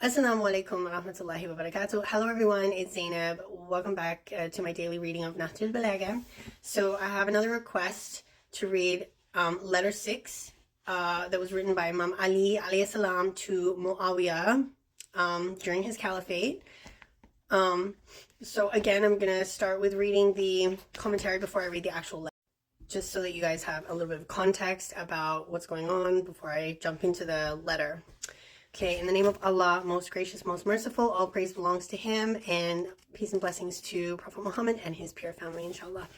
Assalamu alaikum wa rahmatullahi wa barakatuh. Hello everyone, it's Zainab. Welcome back to my daily reading of Nahjul Balagha. So I have another request to read letter 6 that was written by Imam Ali alayhi salam to Muawiyah during his caliphate. So again, I'm going to start with reading the commentary before I read the actual letter, just so that you guys have a little bit of context about what's going on before I jump into the letter. Okay, in the name of Allah, most gracious, most merciful, all praise belongs to him, and peace and blessings to Prophet Muhammad and his pure family, inshallah.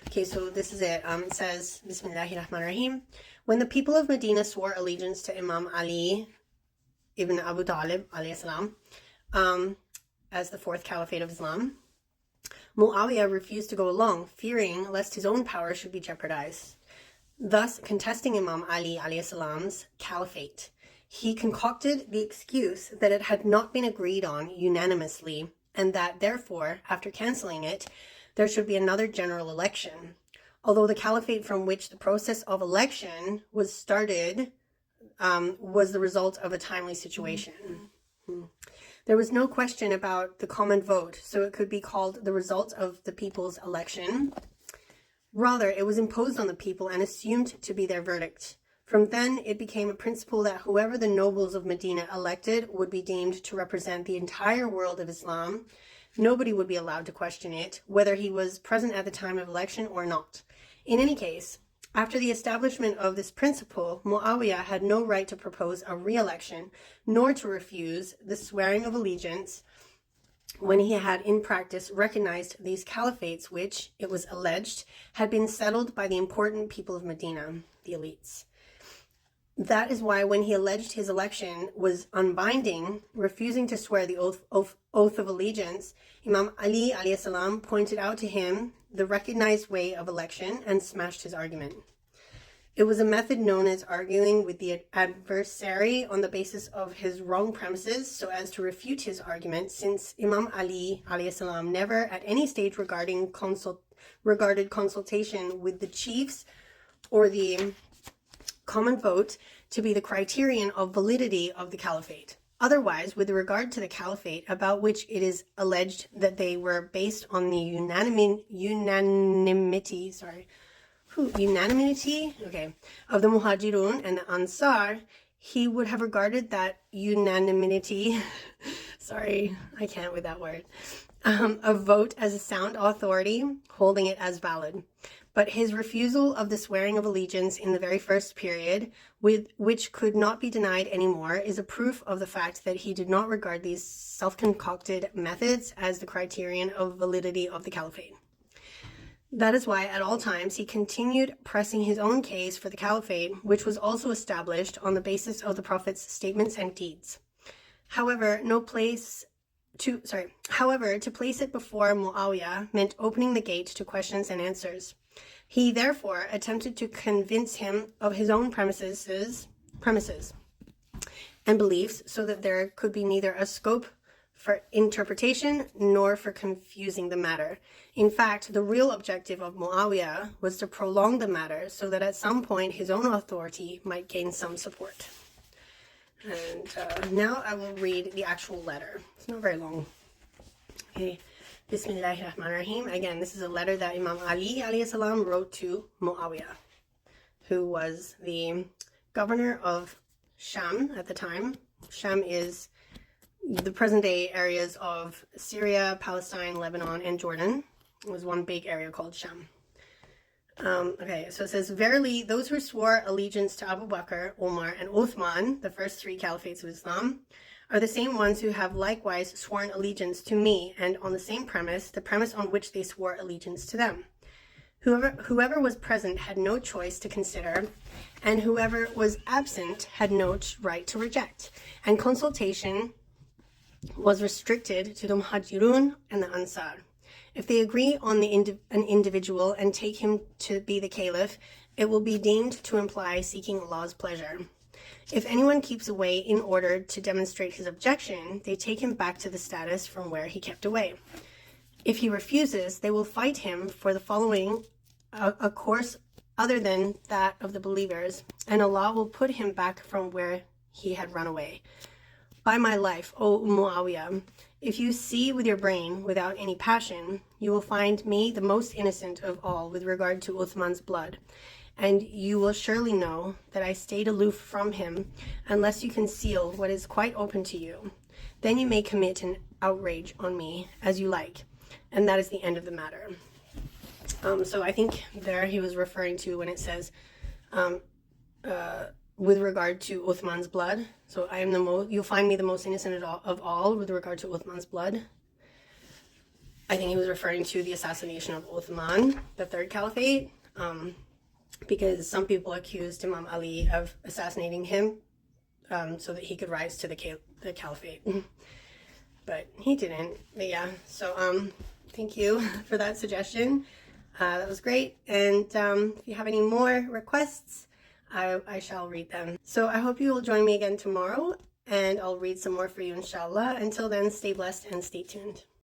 Okay, so this is it. It says, Bismillahirrahmanirrahim. When the people of Medina swore allegiance to Imam Ali ibn Abu Talib, alayhi salam, as the fourth caliphate of Islam, Muawiyah refused to go along, fearing lest his own power should be jeopardized, thus contesting Imam Ali alayhi salam's caliphate. He concocted the excuse that it had not been agreed on unanimously, and that therefore, after cancelling it, there should be another general election. Although the caliphate from which the process of election was started was the result of a timely situation. There was no question about the common vote, so it could be called the result of the people's election. Rather, it was imposed on the people and assumed to be their verdict. From then, it became a principle that whoever the nobles of Medina elected would be deemed to represent the entire world of Islam. Nobody would be allowed to question it, whether he was present at the time of election or not. In any case, after the establishment of this principle, Muawiyah had no right to propose a re-election, nor to refuse the swearing of allegiance when he had in practice recognized these caliphates which, it was alleged, had been settled by the important people of Medina, the elites. That is why when he alleged his election was unbinding, refusing to swear the oath of allegiance, Imam Ali alayhi salam pointed out to him the recognized way of election and smashed his argument. It was a method known as arguing with the adversary on the basis of his wrong premises so as to refute his argument, since Imam Ali alayhi salam never at any stage regarded consultation with the chiefs or the common vote to be the criterion of validity of the caliphate. Otherwise, with regard to the caliphate, about which it is alleged that they were based on the unanimity of the Muhajirun and the Ansar, he would have regarded that unanimity sorry, I can't with that word, a vote as a sound authority, holding it as valid. But his refusal of the swearing of allegiance in the very first period, which could not be denied anymore, is a proof of the fact that he did not regard these self-concocted methods as the criterion of validity of the caliphate. That is why at all times he continued pressing his own case for the caliphate, which was also established on the basis of the Prophet's statements and deeds. However, to place it before Muawiyah meant opening the gate to questions and answers. He therefore attempted to convince him of his own premises and beliefs, so that there could be neither a scope for interpretation nor for confusing the matter. In fact, the real objective of Muawiyah was to prolong the matter so that at some point his own authority might gain some support. And now I will read the actual letter. It's not very long. Okay. Bismillahirrahmanirrahim. Again, this is a letter that Imam Ali alayhi salam wrote to Muawiyah, who was the governor of Sham at the time. Sham is the present-day areas of Syria, Palestine, Lebanon, and Jordan. It was one big area called Sham. Okay, so it says, verily, those who swore allegiance to Abu Bakr, Omar, and Uthman, the first three caliphates of Islam, are the same ones who have likewise sworn allegiance to me, and on the same premise, the premise on which they swore allegiance to them. Whoever was present had no choice to consider, and whoever was absent had no right to reject, and consultation was restricted to the Muhajirun and the Ansar. If they agree on an individual and take him to be the caliph, it will be deemed to imply seeking Allah's pleasure. If anyone keeps away in order to demonstrate his objection, they take him back to the status from where he kept away. If he refuses, they will fight him for the following a course other than that of the believers, and Allah will put him back from where he had run away. By my life, O Muawiyah, if you see with your brain without any passion, you will find me the most innocent of all with regard to Uthman's blood. And you will surely know that I stayed aloof from him unless you conceal what is quite open to you. Then you may commit an outrage on me as you like. And that is the end of the matter. So I think there he was referring to when it says, with regard to Uthman's blood. So I am you'll find me the most innocent of all with regard to Uthman's blood. I think he was referring to the assassination of Uthman, the third caliphate, because some people accused Imam Ali of assassinating him so that he could rise to the caliphate. But he didn't. But yeah, so thank you for that suggestion. That was great. And if you have any more requests, I shall read them. So I hope you will join me again tomorrow, and I'll read some more for you, inshallah. Until then, stay blessed and stay tuned.